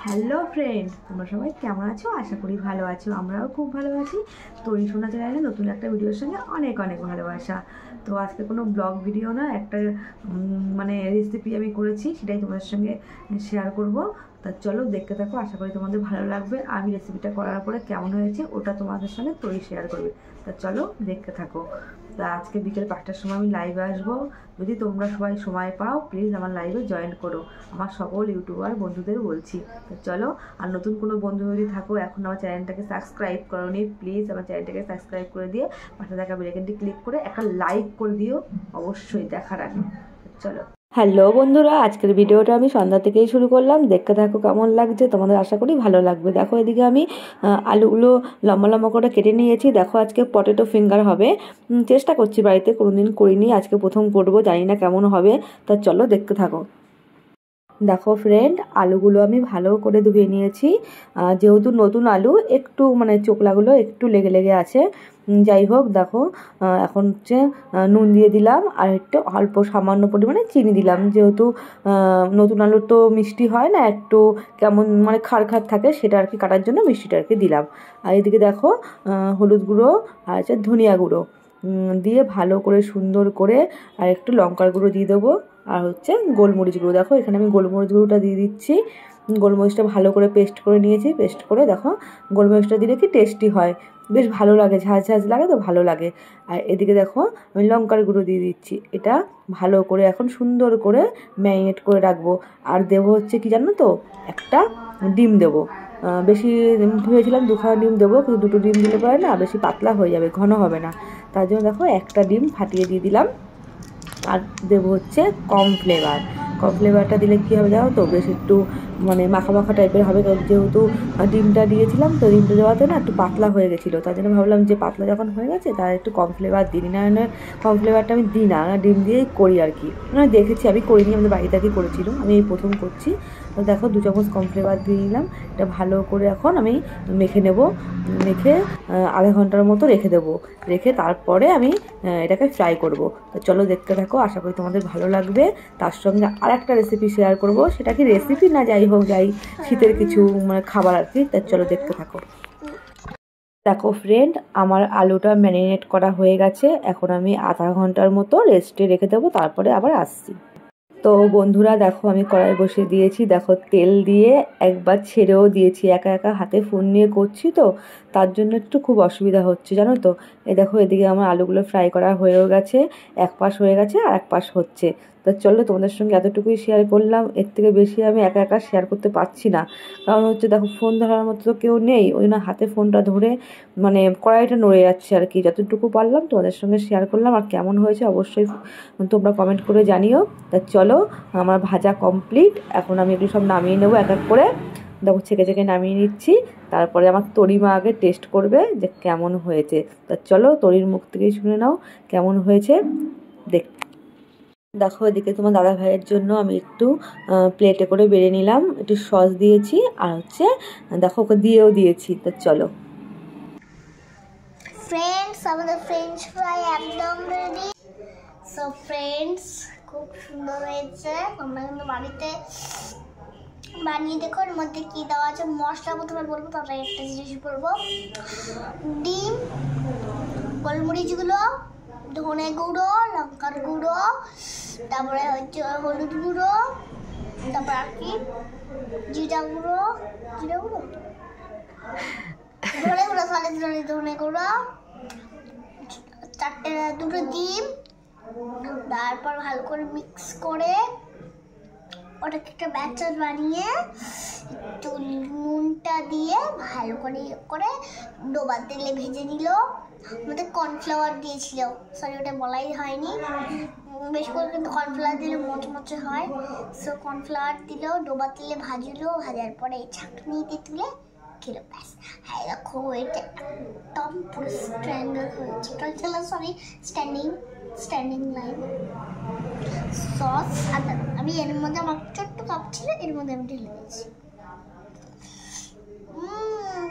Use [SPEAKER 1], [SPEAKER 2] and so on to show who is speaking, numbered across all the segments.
[SPEAKER 1] Hello friend, তোমরা সবাই কেমন আছো? আশা করি ভালো আছো। আমরাও খুব ভালো আছি। তো এই শোনা চ্যানেলে নতুন একটা ভিডিওর সঙ্গে অনেক অনেক ভালোবাসা। তো আজকে কোনো ব্লগ ভিডিও না, একটা মানে রেসিপি আমি করেছি, সেটাই তোমাদের সঙ্গে শেয়ার করব। তা চলো দেখতে থাকো, আশা করি তোমাদের ভালো লাগবে। আমি রেসিপিটা করার পরে কেমন হয়েছে ওটা তোমাদের সঙ্গে শেয়ার করবে। তা চলো দেখতে থাকো। তা আজকে বিকেল 5টার সময় আমি লাইভে আসবো। যদি তোমরা সবাই সময় পাও প্লিজ আমার লাইভে জয়েন করো। আমার সকল ইউটিউবার বন্ধুদের বলছি। তো চলো, আর নতুন কোনো বন্ধু যদি থাকো এখন আমার চ্যানেলটাকে সাবস্ক্রাইব করোনি, প্লিজ আমার চ্যানেলটাকে সাবস্ক্রাইব করে দিয়ে পাশে থাকা বেল আইকনটি ক্লিক করে একটা লাইক করে দিও অবশ্যই দেখার আগে। চলো। হ্যালো বন্ধুরা, আজকের ভিডিওটা আমি সন্ধ্যা থেকেই শুরু করলাম। দেখতে থাকো কেমন লাগছে, তোমাদের আশা করি ভালো লাগবে। দেখো এদিকে আমি আলুগুলো লম্বা লম্বা করে কেটে নিয়েছি। দেখো আজকে পটেটো ফিঙ্গার হবে। চেষ্টা করছি, বাড়িতে কোনোদিন করিনি, আজকে প্রথম করবো, জানি না কেমন হবে। তা চলো দেখতে থাকো। দেখো ফ্রেন্ড, আলুগুলো আমি ভালো করে ধুয়ে নিয়েছি। যেহেতু নতুন আলু, একটু মানে চোকলাগুলো একটু লেগে লেগে আছে। যাই হোক, দেখো এখন হচ্ছে নুন দিয়ে দিলাম আর একটু অল্প সামান্য পরিমাণে চিনি দিলাম। যেহেতু নতুন আলুর তো মিষ্টি হয় না, একটু কেমন মানে খাড় খাড় থাকে, সেটা আর কি কাটার জন্য মিষ্টিটা আর কি দিলাম। আর এদিকে দেখো হলুদ গুঁড়ো আর হচ্ছে ধনিয়া গুঁড়ো দিয়ে ভালো করে সুন্দর করে আর একটু লঙ্কার গুঁড়ো দিয়ে দেবো। আর হচ্ছে গোলমরিচ গুঁড়ো, দেখো এখানে আমি গোলমরিচ গুঁড়োটা দিয়ে দিচ্ছি। গোলমরিচটা ভালো করে পেস্ট করে নিয়েছি। পেস্ট করে দেখো গোলমরিচটা দিলে কি টেস্টি হয়, বেশ ভালো লাগে, ঝাঁঝ ঝাঁঝ লাগে তো ভালো লাগে। আর এদিকে দেখো আমি লঙ্কার গুঁড়ো দিয়ে দিচ্ছি। এটা ভালো করে এখন সুন্দর করে ম্যারিনেট করে রাখবো। আর দেবো হচ্ছে কি জানো তো, একটা ডিম দেবো। বেশি ভেবেছিলাম 2খানা ডিম দেবো, কিন্তু 2টো ডিম দিলে পরে না বেশি পাতলা হয়ে যাবে, ঘন হবে না। তার জন্য দেখো একটা ডিম ফাটিয়ে দিয়ে দিলাম। আর দেবো হচ্ছে কর্নফ্লেভার। কর্নফ্লেভারটা দিলে কী হবে জানো তো, বেশ একটু মানে মাখা মাখা টাইপের হবে। যেহেতু ডিমটা দিয়েছিলাম তো, ডিমটা দেওয়াতে না একটু পাতলা হয়ে গেছিলো। তার জন্য ভাবলাম যে পাতলা যখন হয়ে গেছে তার একটু কর্নফ্লেভার দিই না। কর্নফ্লেভারটা আমি দিই না, ডিম দিয়েই করি আর কি। মানে দেখেছি, আমি করিনি, আমাদের বাড়িতে আর কি করেছিল, আমি এই প্রথম করছি। তো দেখো 2 চামচ কর্নফ্লেভার দিয়ে নিলাম। এটা ভালো করে এখন আমি মেখে নেব। মেখে আধা ঘন্টার মতো রেখে দেবো। রেখে তারপরে আমি এটাকে ফ্রাই করব। তো চলো দেখতে থাকো, আশা করি তোমাদের ভালো লাগবে। তার সঙ্গে আর একটা রেসিপি শেয়ার করব, সেটা কি রেসিপি না যাই হোক, যাই শীতের কিছু মানে খাবার আর কি। তা চলো দেখতে থাকো। দেখো ফ্রেন্ড, আমার আলুটা ম্যারিনেট করা হয়ে গেছে। এখন আমি আধা ঘন্টার মতো রেস্টে রেখে দেবো, তারপরে আবার আসছি। তো বন্ধুরা দেখো আমি কড়াই বসিয়ে দিয়েছি। দেখো তেল দিয়ে একবার ছেড়েও দিয়েছি। একা একা হাতে ফোন নিয়ে করছি তো, তার জন্য একটু খুব অসুবিধা হচ্ছে জানো তো। দেখো এদিকে আমার আলুগুলো ফ্রাই করা হয়েও গেছে, এক পাশ হয়ে গেছে আর এক পাশ হচ্ছে। তো চলো তোমাদের সঙ্গে এতটুকুই শেয়ার করলাম, এর থেকে বেশি আমি একা একা শেয়ার করতে পারছি না। কারণ হচ্ছে দেখো ফোন ধরার মতো তো কেউ নেই, ওই জন্য হাতে ফোনটা ধরে মানে কড়াইটা নড়ে যাচ্ছে আর কি। যতটুকু পারলাম তোমাদের সঙ্গে শেয়ার করলাম। আর কেমন হয়েছে অবশ্যই তোমরা কমেন্ট করে জানিও। তা চলো, আমার ভাজা কমপ্লিট। এখন আমি এগুলো সব নামিয়ে নেবো এক এক করে। দেখো ছেঁকে ছেঁকে নামিয়ে নিচ্ছি। তারপরে আমার তরিমা আগে টেস্ট করবে যে কেমন হয়েছে। তা চলো তরির মুখ থেকেই শুনে নাও কেমন হয়েছে। দেখো এদিকে তোমার দাদা ভাইয়ের জন্য আমি একটু প্লেটে করে বেড়ে নিলাম, একটু সস দিয়েছি আর হচ্ছে দেখো ওকে দিয়েও দিয়েছি। তো চলো
[SPEAKER 2] ফ্রেন্ডস, আমাদের ফ্রেঞ্চ ফ্রাই একদম রেডি। সো ফ্রেন্ডস, খুব সুন্দর হয়েছে। তোমরা কিন্তু বাড়িতে বানিয়ে দেখো। এর মধ্যে কী দেওয়া আছে মশলা প্রথমে বলবো, তারপরে একটা জিনিস বলবো। ডিম, গোলমরিচগুলো, ধনে গুঁড়ো, লঙ্কার গুঁড়ো, তারপরে হচ্ছে হলুদ গুঁড়ো, তারপর আর কি জিরা গুঁড়ো, ধনে গুঁড়ো, ধনে গুঁড়ো, 2টো ডিম, তারপর ভালো করে মিক্স করে ওটাকে একটা ব্যাটার বানিয়ে একটু নুনটা দিয়ে ভালো করে ডোবা তেলে ভেজে নিল। আমাদের কর্নফ্লাওয়ার দিয়েছিল, সরি ওটা বলাই হয়নি। বেশ করে কিন্তু কর্নফ্লাওয়ার দিলে মচমচে হয়। সো কর্নফ্লাওয়ার দিল, ডোবা তেলে ভাজলো, ভাজার পরে এই চাটনিতে তুলে খেলো, ব্যাস। হ্যাঁ দেখো এটা একদম পুরো স্ট্যান্ডিং লাইন সস। আর আমি এর মধ্যে আমার ছোট্ট কাপ ছিল, এর মধ্যে আমি ঢেলে দিয়েছি।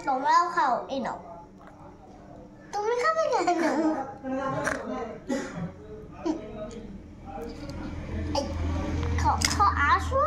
[SPEAKER 2] তোমরাও খাও, এই নাও। তুমি খাবে কেন? খাও আসো।